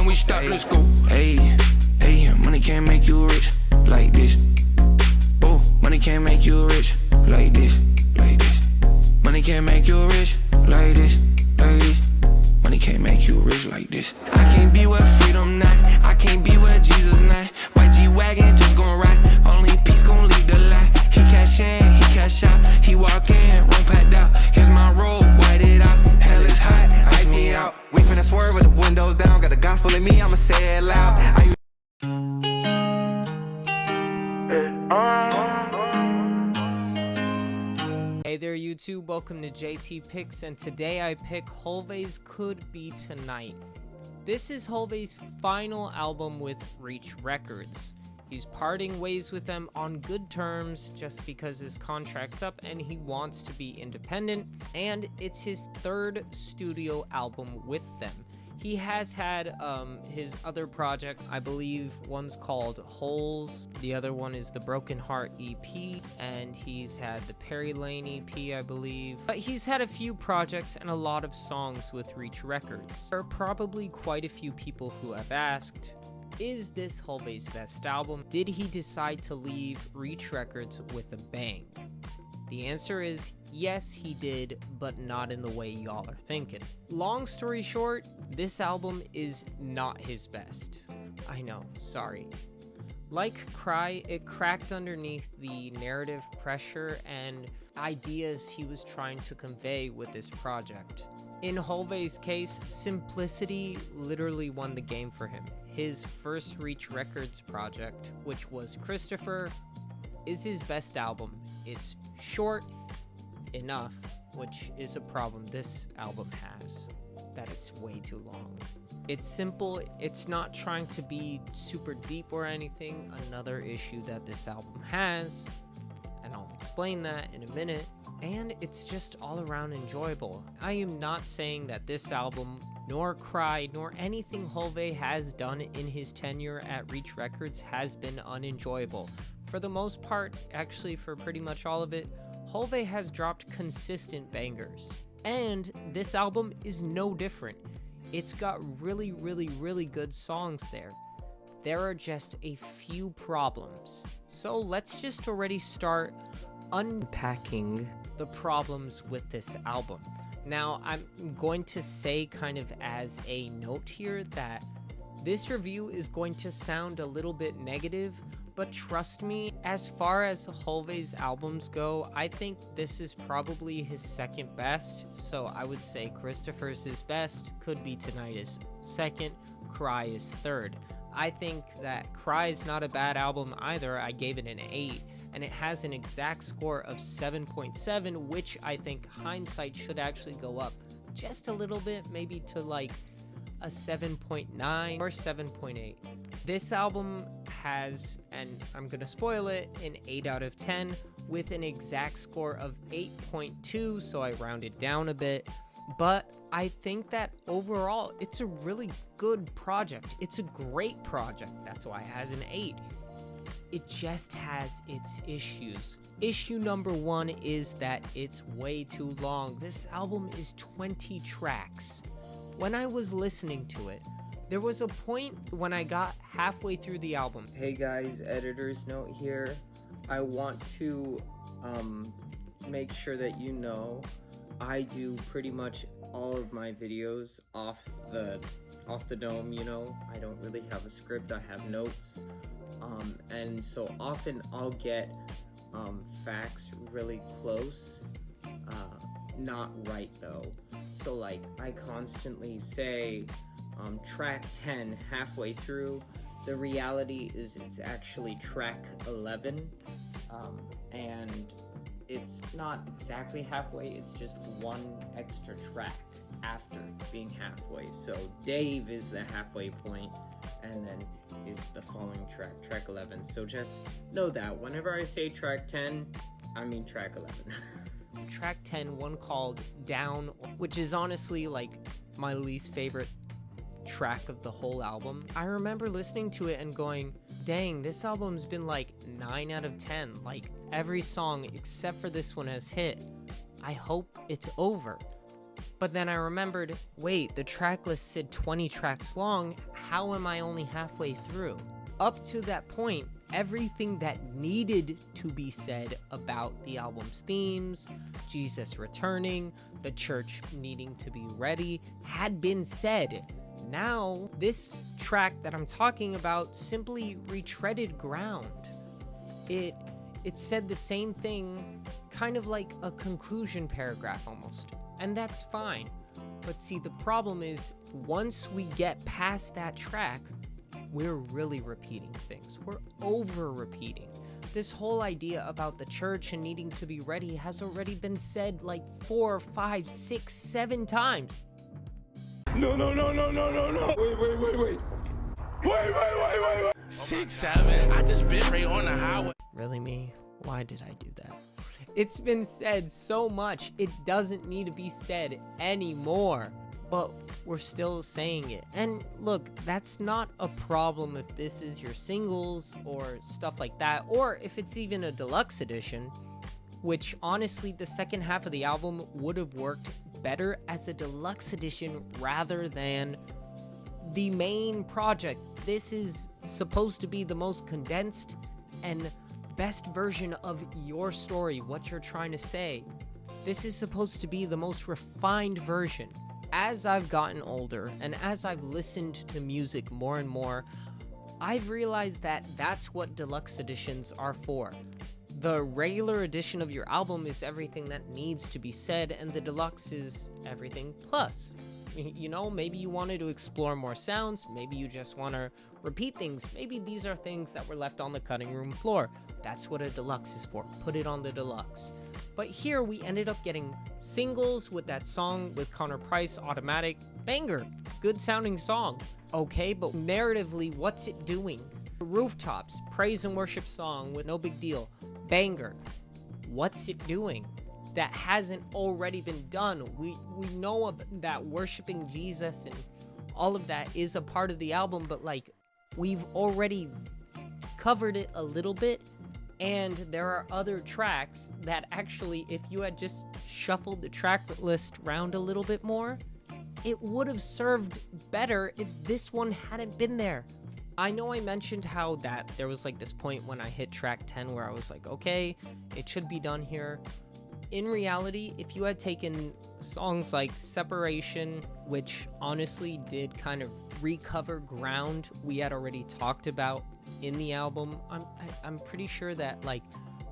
then we stop, let's go. Hey, hey, money can't make you rich like this. Oh, money can't make you rich like this, like this. Money can't make you rich like this, like this. Money can't make you rich like this. I can't be where freedom not. I can't be where Jesus not. White G-Wagon just gon' ride. Only peace gon' lead the lie. He cash in, he cash out. He walk in, room packed out. Here's my robe, white it out. Hell is hot, ice me out. We finna swerve with the windows down. Got the gospel in me, I'ma say it loud. Hey there YouTube, welcome to JT Picks, and today I pick Hulvey's Could Be Tonight. This is Hulvey's final album with Reach Records. He's parting ways with them on good terms just because his contract's up and he wants to be independent, and it's his third studio album with them. He has had his other projects. I believe one's called Holes, the other one is the Broken Heart EP, and he's had the Perry Lane EP, I believe. But he's had a few projects and a lot of songs with Reach Records. There are probably quite a few people who have asked, is this Hulvey's best album? Did he decide to leave Reach Records with a bang? The answer is yes, he did, but not in the way y'all are thinking. Long story short, this album is not his best. I know, sorry. Like Cry, it cracked underneath the narrative pressure and ideas he was trying to convey with this project. In Hulvey's case, simplicity literally won the game for him. His first Reach Records project, which was Christopher, is his best album. It's short enough, which is a problem this album has, that it's way too long. It's simple, it's not trying to be super deep or anything. Another issue that this album has, and I'll explain that in a minute, and it's just all around enjoyable. I am not saying that this album, nor Cry, nor anything Hulvey has done in his tenure at Reach Records has been unenjoyable. For the most part, actually for pretty much all of it, Hulvey has dropped consistent bangers. And this album is no different. It's got really, really good songs there. There are just a few problems. So let's just already start unpacking the problems with this album. Now, I'm going to say kind of as a note here that this review is going to sound a little bit negative, but trust me, as far as Hulvey's albums go, I think this is probably his second best. So I would say Christopher's is best, Could Be Tonight is second, Cry is third. I think that Cry is not a bad album either. I gave it an 8, and it has an exact score of 7.7, which I think hindsight should actually go up just a little bit, maybe to like a 7.9 or 7.8. This album has, and I'm gonna spoil it, an 8 out of 10 with an exact score of 8.2, so I rounded down a bit. But I think that overall, it's a really good project. It's a great project. That's why it has an 8. It just has its issues. Issue number 1 is that it's way too long. This album is 20 tracks. When I was listening to it, there was a point when I got halfway through the album. Hey guys, editor's note here. I want to make sure that you know I do pretty much all of my videos off the dome, you know. I don't really have a script, I have notes. And so often I'll get facts really close, not right though. So like I constantly say track 10 halfway through. The reality is it's actually track 11, and it's not exactly halfway, it's just one extra track after being halfway. So Dave is the halfway point, and then is the following track, track 11. So just know that whenever I say track 10, I mean track 11. Track 10, one called Down, which is honestly like my least favorite track of the whole album. I remember listening to it and going, dang, this album's been like 9 out of 10. Like every song except for this one has hit. I hope it's over. But then I remembered, wait, the track list said 20 tracks long. How am I only halfway through? Up to that point, everything that needed to be said about the album's themes, Jesus returning, the church needing to be ready, had been said. Now, this track that I'm talking about simply retreaded ground. It said the same thing, kind of like a conclusion paragraph almost, and that's fine. But see, the problem is, once we get past that track, we're really repeating things. We're over-repeating. This whole idea about the church and needing to be ready has already been said like 4, 5, 6, 7 times. No. Wait. 6, 7. I just bit right on the highway. Really, me? Why did I do that? It's been said so much, it doesn't need to be said anymore. But we're still saying it. And look, that's not a problem if this is your singles or stuff like that, or if it's even a deluxe edition, which honestly, the second half of the album would have worked better as a deluxe edition rather than the main project. This is supposed to be the most condensed and best version of your story, what you're trying to say. This is supposed to be the most refined version. As I've gotten older and as I've listened to music more and more, I've realized that that's what deluxe editions are for. The regular edition of your album is everything that needs to be said, and the deluxe is everything plus. You know, maybe you wanted to explore more sounds, maybe you just want to repeat things, maybe these are things that were left on the cutting room floor. That's what a deluxe is for. Put it on the deluxe. But here we ended up getting singles with that song with Connor Price, Automatic, banger, good sounding song. Okay, but narratively, what's it doing? Rooftops, praise and worship song with No Big Deal, banger. What's it doing that hasn't already been done? We know that worshiping Jesus and all of that is a part of the album, but like, we've already covered it a little bit. And there are other tracks that actually, if you had just shuffled the track list around a little bit more, it would have served better if this one hadn't been there. I know I mentioned how that there was like this point when I hit track 10 where I was like, okay, it should be done here. In reality, if you had taken songs like Separation, which honestly did kind of recover ground we had already talked about in the album, I'm pretty sure that like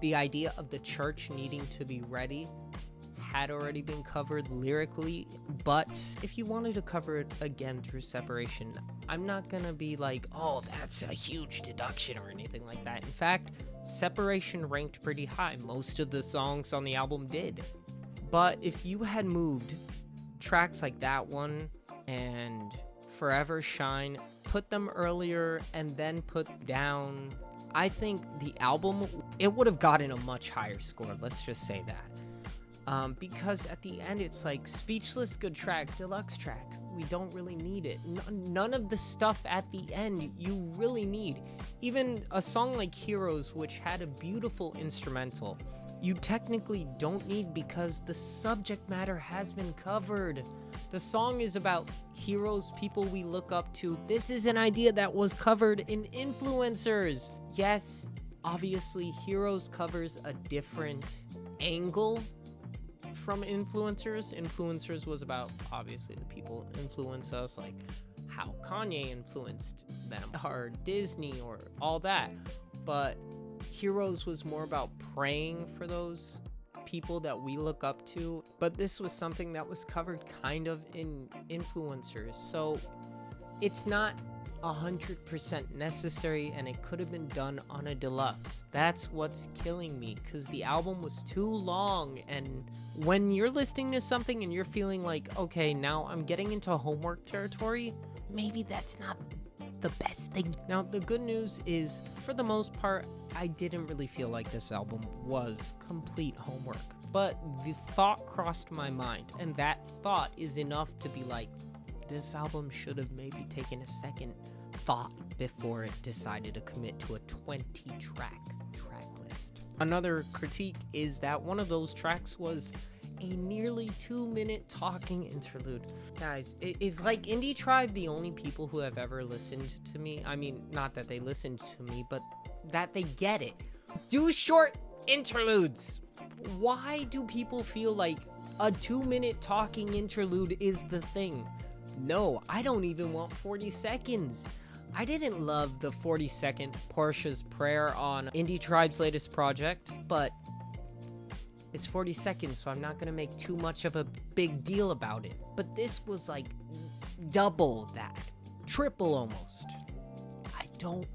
the idea of the church needing to be ready had already been covered lyrically. But if you wanted to cover it again through Separation, I'm not gonna be like, oh, that's a huge deduction or anything like that. In fact, Separation ranked pretty high. Most of the songs on the album did. But if you had moved tracks like that one and Forever Shine, put them earlier and then put down, I think the album, it would have gotten a much higher score. Let's just say that. Because at the end, it's like Speechless, good track, deluxe track. We don't really need it. None of the stuff at the end you really need. Even a song like Heroes, which had a beautiful instrumental, you technically don't need because the subject matter has been covered. The song is about heroes, people we look up to. This is an idea that was covered in Influencers. Yes, obviously Heroes covers a different angle from Influencers. Influencers was about, obviously, the people influence us, like how Kanye influenced them, or Disney, or all that. But Heroes was more about praying for those people that we look up to. But this was something that was covered kind of in Influencers. So it's not 100% necessary, and it could have been done on a deluxe. That's what's killing me, because the album was too long. And when you're listening to something and you're feeling like, okay, now I'm getting into homework territory, maybe that's not the best thing. Now, the good news is, for the most part, I didn't really feel like this album was complete homework. But the thought crossed my mind, and that thought is enough to be like, this album should have maybe taken a second thought before it decided to commit to a 20-track list. Another critique is that one of those tracks was a nearly 2-minute talking interlude. Guys, is like Indie Tribe the only people who have ever listened to me? I mean, not that they listened to me, but that they get it. Do short interludes. Why do people feel like a 2-minute talking interlude is the thing? No, I don't even want 40 seconds. I didn't love the 40-second Portia's Prayer on Indie Tribe's latest project, but it's 40 seconds, so I'm not gonna make too much of a big deal about it. But this was like double that, triple almost. I don't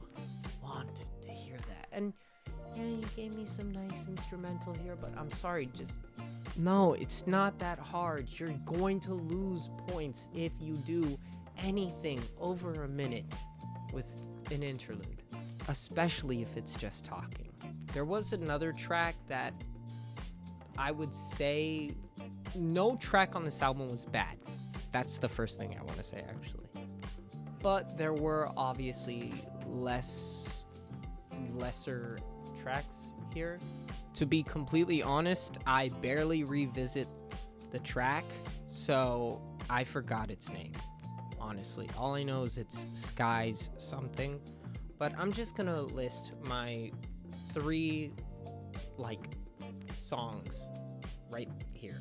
want to hear that. And yeah, you gave me some nice instrumental here, but I'm sorry, just no, it's not that hard. You're going to lose points if you do anything over a minute with an interlude, especially if it's just talking. There was another track that I would say no track on this album was bad. That's the first thing I want to say, actually. But there were obviously lesser tracks here. To be completely honest, I barely revisit the track, so I forgot its name. Honestly, all I know is it's Skies something. But I'm just gonna list my 3 songs right here,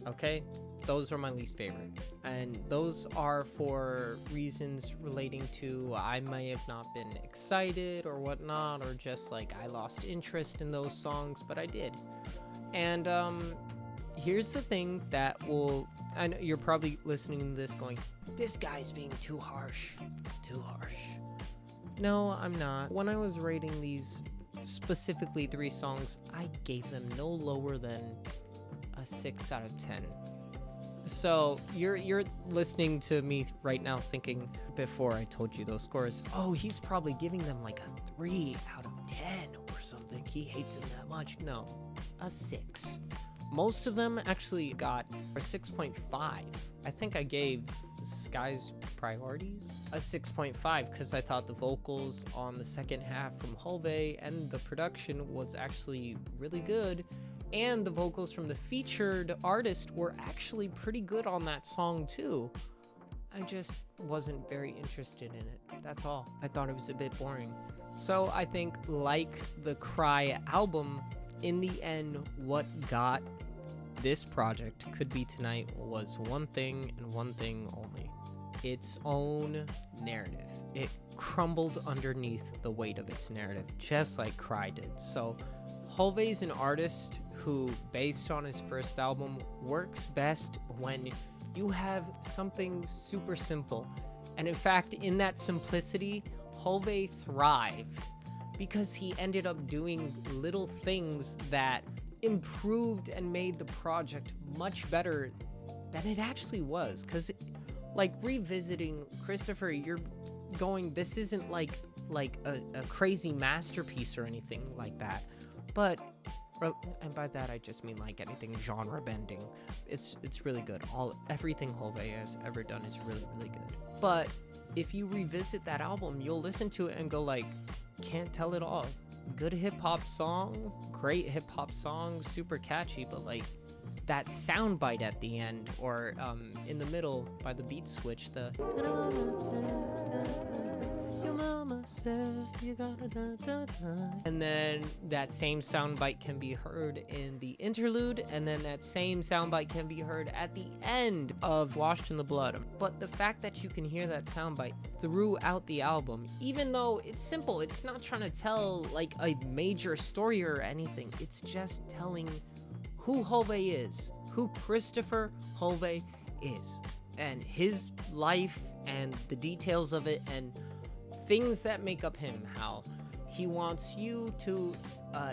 okay? Those are my least favorite, and those are for reasons relating to I may have not been excited or whatnot, or just like I lost interest in those songs, but I did. And here's the thing that will, I know you're probably listening to this going, this guy's being too harsh. No, I'm not. When I was rating these specifically 3 songs, I gave them no lower than a 6 out of 10. So you're listening to me right now thinking, before I told you those scores, oh, he's probably giving them like a 3 out of 10 or something. He hates them that much. No, a 6. Most of them actually got a 6.5. I think I gave Sky's Priorities a 6.5 because I thought the vocals on the second half from Hulvey and the production was actually really good. And the vocals from the featured artist were actually pretty good on that song too. I just wasn't very interested in it. That's all. I thought it was a bit boring. So I think, like the Cry album, in the end, what got this project Could Be Tonight was one thing and one thing only: its own narrative. It crumbled underneath the weight of its narrative, just like Cry did. So Hulvey's an artist who, based on his first album, works best when you have something super simple. And in fact, in that simplicity, Hulvey thrived because he ended up doing little things that improved and made the project much better than it actually was. Because, like, revisiting Christopher, you're going, this isn't like a crazy masterpiece or anything like that. But, and by that I just mean like anything genre bending. It's really good. Everything Hulvey has ever done is really, really good. But if you revisit that album, you'll listen to it and go like, can't tell it all. Good hip-hop song, great hip-hop song, super catchy, but like that soundbite at the end, or in the middle by the beat switch, the your mama said you gotta da da da, and then that same soundbite can be heard in the interlude, and then that same soundbite can be heard at the end of Washed in the Blood. But the fact that you can hear that soundbite throughout the album, even though it's simple, it's not trying to tell like a major story or anything, it's just telling who Hulvey is, who Christopher Hulvey is, and his life and the details of it and things that make up him, how he wants you to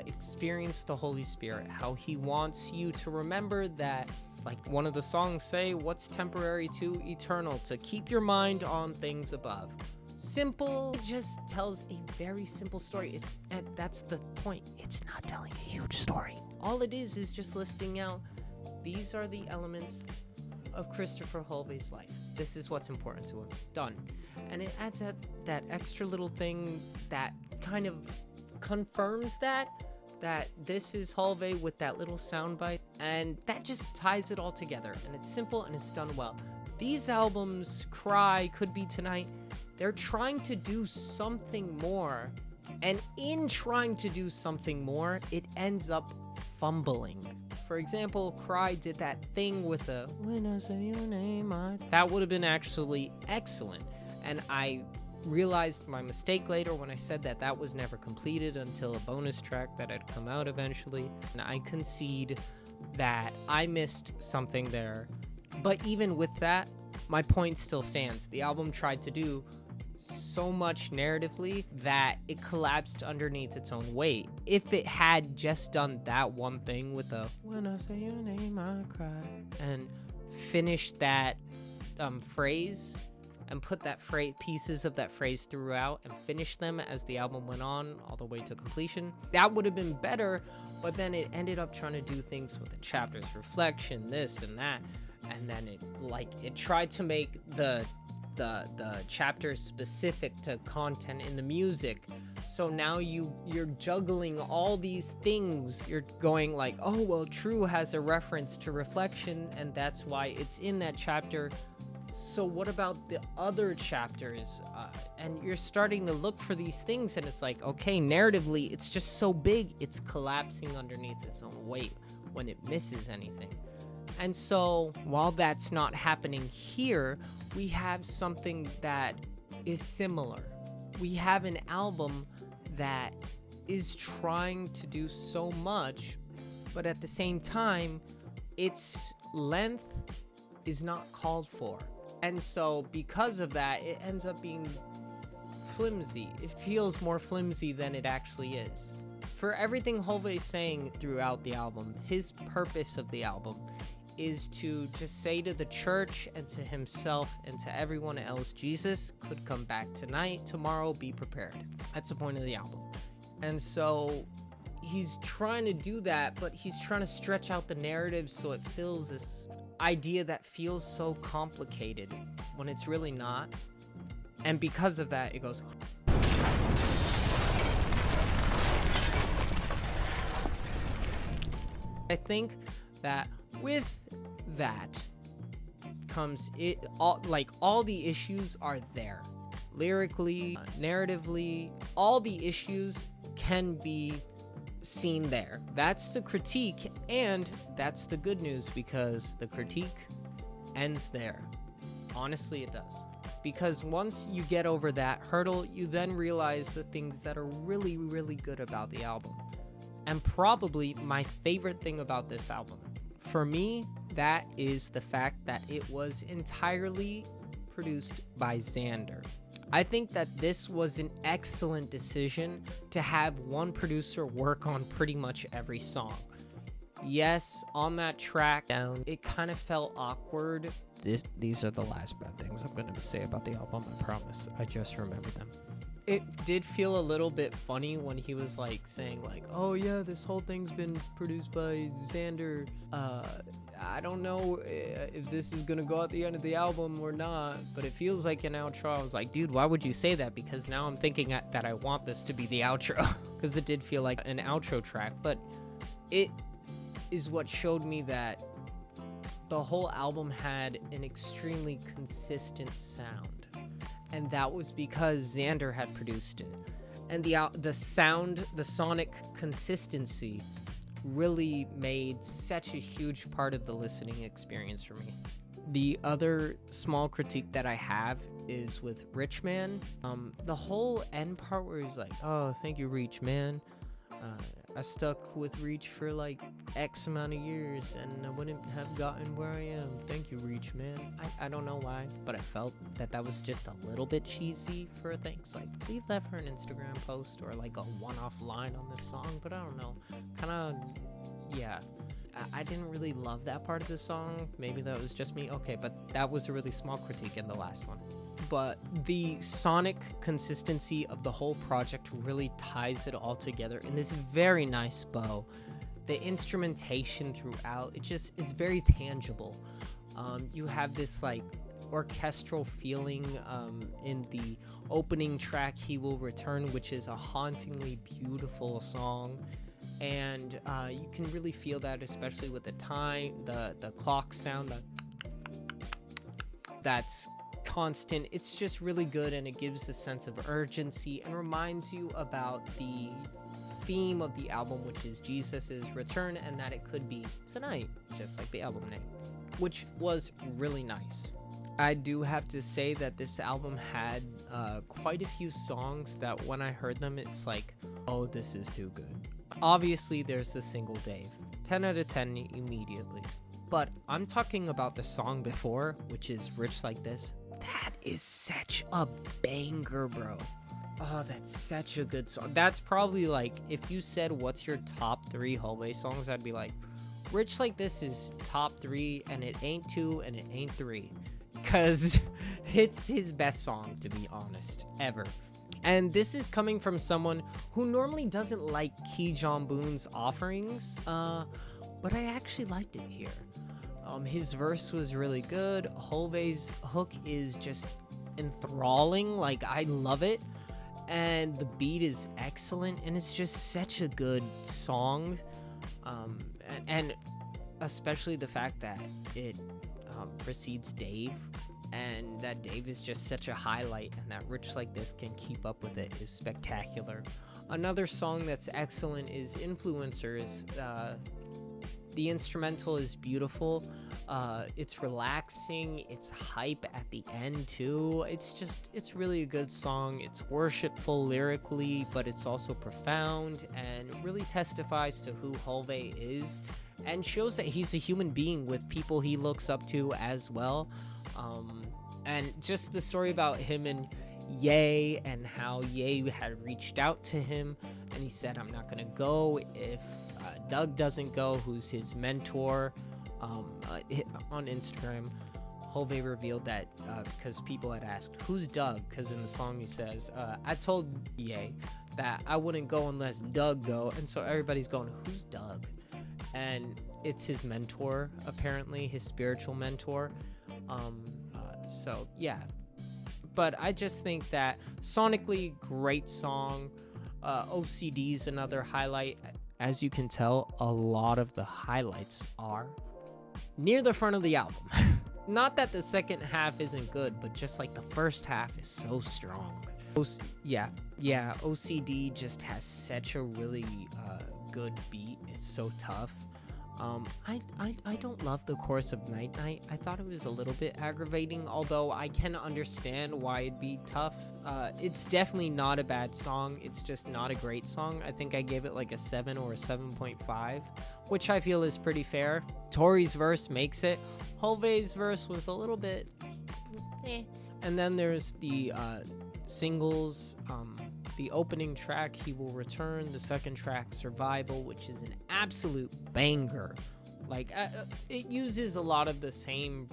experience the Holy Spirit, how he wants you to remember that, like one of the songs say, what's temporary to eternal, to keep your mind on things above. Simple, it just tells a very simple story. And that's the point. It's not telling a huge story. All it is just listing out, these are the elements of Christopher Hulvey's life. This is what's important to him. Done. And it adds that extra little thing that kind of confirms that, that this is Hulvey with that little soundbite, and that just ties it all together, and it's simple and it's done well. These albums, Cry, Could Be Tonight, they're trying to do something more, and in trying to do something more, it ends up fumbling. For example, Cry did that thing with the when I say your name, that would have been actually excellent, and I realized my mistake later when I said that that was never completed until a bonus track that had come out eventually, and I concede that I missed something there. But even with that, my point still stands. The album tried to do so much narratively that it collapsed underneath its own weight. If it had just done that one thing with the when I say your name I cry and finished that phrase and put that pieces of that phrase throughout and finish them as the album went on all the way to completion, that would have been better. But then it ended up trying to do things with the chapters, reflection, this and that, and then it tried to make the chapters specific to content in the music. So now you're juggling all these things. You're going like, oh well, True has a reference to reflection and that's why it's in that chapter. So what about the other chapters? And you're starting to look for these things, and it's like, okay, narratively, it's just so big, it's collapsing underneath its own weight when it misses anything. And so while that's not happening here, we have something that is similar. We have an album that is trying to do so much, but at the same time, its length is not called for. And so because of that, it ends up being flimsy. It feels more flimsy than it actually is. For everything Hulvey's saying throughout the album, his purpose of the album is to just say to the church and to himself and to everyone else, Jesus could come back tonight, tomorrow, be prepared. That's the point of the album. And so he's trying to do that, but he's trying to stretch out the narrative so it fills this idea that feels so complicated when it's really not. And because of that, it goes. I think that with that comes it all the issues are there. Lyrically, narratively, all the issues can be seen there. That's the critique, and that's the good news, because the critique ends there. Honestly, it does. Because once you get over that hurdle, you then realize the things that are really, really good about the album. And probably my favorite thing about this album, for me, that is the fact that it was entirely produced by Xander. I think that this was an excellent decision to have one producer work on pretty much every song. Yes, on that track down, it kind of felt awkward. These are the last bad things I'm going to say about the album, I promise. I just remembered them. It did feel a little bit funny when he was like saying like, oh yeah, this whole thing's been produced by Xander. I don't know if this is gonna go at the end of the album or not, but it feels like an outro. I was like, dude, why would you say that? Because now I'm thinking that I want this to be the outro, because it did feel like an outro track. But it is what showed me that the whole album had an extremely consistent sound, and that was because Xander had produced it. And the sound, the sonic consistency really made such a huge part of the listening experience for me. The other small critique that I have is with Rich Man. The whole end part where he's like, oh, thank you, Reach Man. I stuck with Reach for like X amount of years and I wouldn't have gotten where I am. Thank you, Reach Man. I don't know why, but I felt that was just a little bit cheesy for thanks. Like, leave that for an Instagram post or like a one-off line on this song, but I don't know. Kind of, yeah. I didn't really love that part of the song. Maybe that was just me. Okay, but that was a really small critique in the last one. But the sonic consistency of the whole project really ties it all together in this very nice bow. The instrumentation throughout, it's very tangible. You have this like orchestral feeling in the opening track, He Will Return, which is a hauntingly beautiful song. and you can really feel that, especially with the time, the clock sound, that's constant. It's just really good, and it gives a sense of urgency and reminds you about the theme of the album, which is Jesus's return, and that it could be tonight, just like the album name, which was really nice. I do have to say that this album had quite a few songs that when I heard them, it's like, oh, this is too good. Obviously, there's the single Dave. 10 out of 10 immediately. But I'm talking about the song before, which is Rich Like This. That is such a banger, bro. Oh, that's such a good song. That's probably like, if you said what's your top 3 Hulvey songs, I'd be like, Rich Like This is top 3, and it ain't 2, and it ain't 3. Because it's his best song, to be honest, ever. And this is coming from someone who normally doesn't like Key John Boone's offerings, but I actually liked it here. His verse was really good. Hulvey's hook is just enthralling, like I love it. And the beat is excellent, and it's just such a good song. And especially the fact that it precedes Dave, and that Dave is just such a highlight, and that Rich Like This can keep up with it is spectacular. Another song that's excellent is Influencers. The instrumental is beautiful. It's relaxing. It's hype at the end too. It's really a good song. It's worshipful lyrically, but it's also profound and really testifies to who Hulvey is, and shows that he's a human being with people he looks up to as well. And just the story about him and Ye, and how Ye had reached out to him, and he said, I'm not gonna go if Doug doesn't go, who's his mentor. On Instagram, Hulvey revealed that because people had asked, who's Doug? Because in the song he says, I told Ye that I wouldn't go unless Doug go, and so everybody's going, who's Doug? And it's his mentor, apparently, his spiritual mentor. So yeah, but I just think that sonically, great song. OCD's another highlight. As you can tell, a lot of the highlights are near the front of the album. Not that the second half isn't good, but just like the first half is so strong. OCD just has such a really good beat. It's so tough. I don't love the chorus of Night Night. I thought it was a little bit aggravating, although I can understand why it'd be tough. It's definitely not a bad song. It's just not a great song. I think I gave it like a 7 or a 7.5, which I feel is pretty fair. Tori's verse makes it. Hulvey's verse was a little bit eh. And then there's the singles. The opening track, He Will Return. The second track, Survival, which is an absolute banger. Like, it uses a lot of the same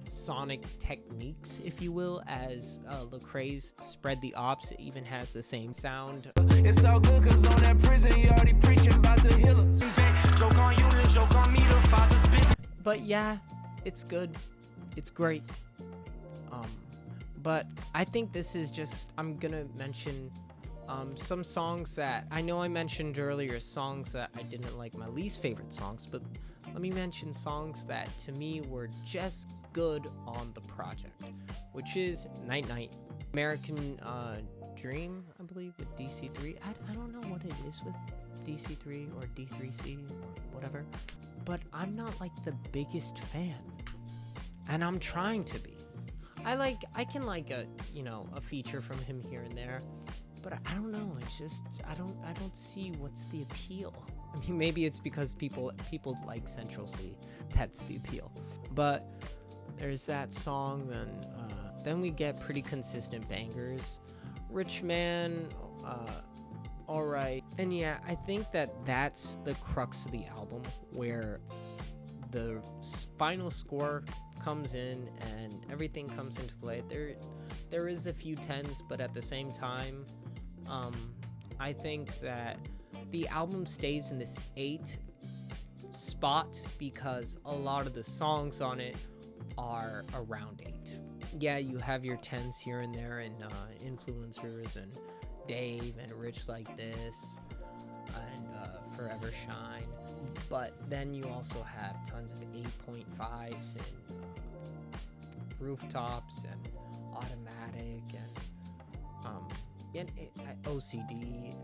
sonic techniques, if you will, as Lecrae's Spread the Ops. It even has the same sound. It's all good, cause on that prison, you already preaching about the healer. Joke on you, then joke on me, the father's bitch. But yeah, it's good. It's great. But I think this is just, I'm gonna mention some songs that I know I mentioned earlier, songs that I didn't like, my least favorite songs, but let me mention songs that to me were just good on the project, which is Night Night, American Dream, I believe, with DC3. I don't know what it is with DC3 or D3C or whatever, but I'm not like the biggest fan, and I'm trying to be. I can like a feature from him here and there, but I don't know. It's just I don't see what's the appeal. I mean, maybe it's because people like Central C. That's the appeal. But there's that song. Then we get pretty consistent bangers. Rich Man, all right. And yeah, I think that's the crux of the album, where the final score comes in and everything comes into play. There is a few 10s, but at the same time, I think that the album stays in this 8 spot because a lot of the songs on it are around 8. Yeah, you have your 10s here and there, and Influencers and Dave and Rich Like This, and Forever Shine. But then you also have tons of 8.5s and Rooftops and Automatic and OCD,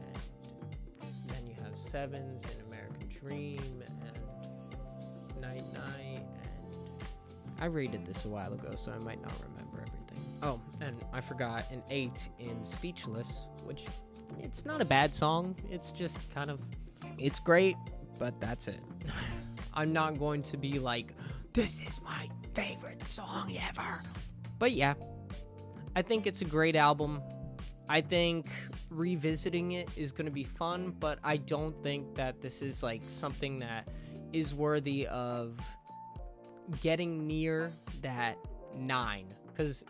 and then you have 7s and American Dream and Night Night, and I rated this a while ago, so I might not remember everything. Oh, and I forgot an 8 in Speechless, which it's not a bad song. It's just kind of, it's great, but that's it. I'm not going to be like, this is my favorite song ever. But yeah, I think it's a great album. I think revisiting it is going to be fun, but I don't think that this is like something that is worthy of getting near that 9. Because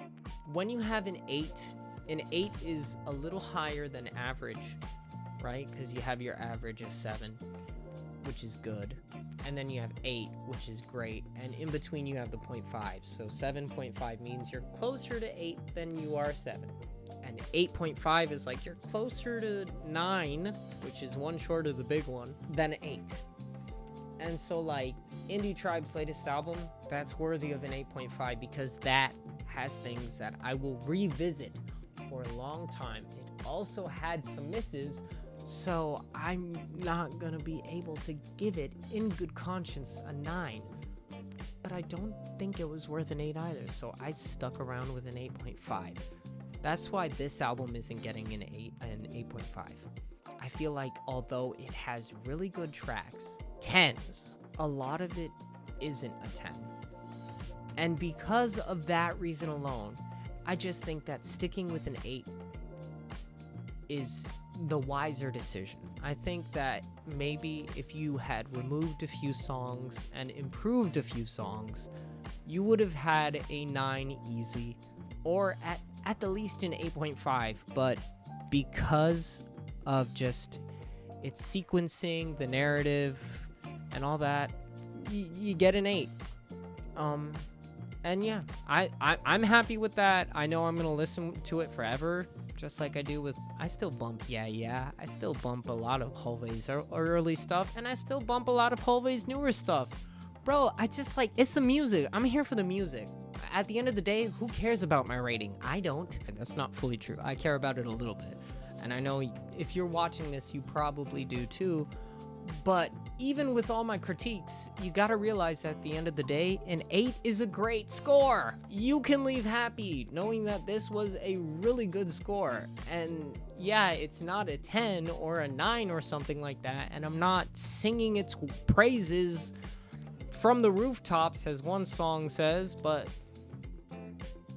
when you have an 8 is a little higher than average, right? Because you have your average as 7, which is good. And then you have 8, which is great. And in between you have the 0.5. So 7.5 means you're closer to 8 than you are 7. And 8.5 is like you're closer to 9, which is one short of the big one, than 8. And so like Indie Tribe's latest album, that's worthy of an 8.5 because that has things that I will revisit for a long time. It also had some misses, so I'm not gonna be able to give it in good conscience a 9. But I don't think it was worth an 8 either, so I stuck around with an 8.5. That's why this album isn't getting an 8.5. I feel like although it has really good tracks, 10s, a lot of it isn't a 10. And because of that reason alone, I just think that sticking with an 8 is the wiser decision. I think that maybe if you had removed a few songs and improved a few songs, you would have had a 9 easy, or at the least an 8.5, but because of just its sequencing, the narrative, and all that, you get an 8. And yeah, I'm happy with that. I know I'm gonna listen to it forever, just like I do with, I still bump I still bump a lot of Hulvey's early stuff, and I still bump a lot of Hulvey's newer stuff. Bro, I just like, it's the music. I'm here for the music. At the end of the day, who cares about my rating? I don't. That's not fully true. I care about it a little bit. And I know if you're watching this, you probably do too. But even with all my critiques, you gotta realize at the end of the day, an 8 is a great score. You can leave happy knowing that this was a really good score. And yeah, it's not a 10 or a 9 or something like that. And I'm not singing its praises from the rooftops, as one song says, but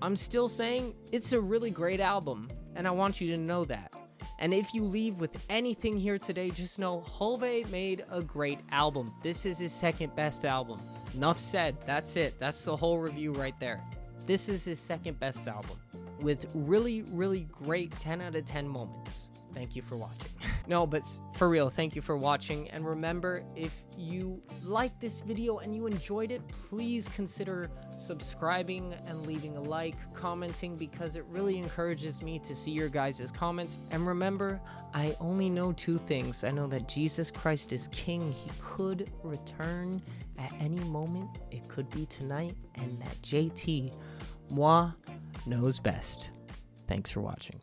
I'm still saying it's a really great album, and I want you to know that. And if you leave with anything here today, just know Hulvey made a great album. This is his second best album. Enough said. That's it. That's the whole review right there. This is his second best album with really, really great 10 out of 10 moments. Thank you for watching. No, but for real, thank you for watching. And remember, if you liked this video and you enjoyed it, please consider subscribing and leaving a like, commenting, because it really encourages me to see your guys' comments. And remember, I only know 2 things. I know that Jesus Christ is King. He could return at any moment. It could be tonight. And that JT, moi, knows best. Thanks for watching.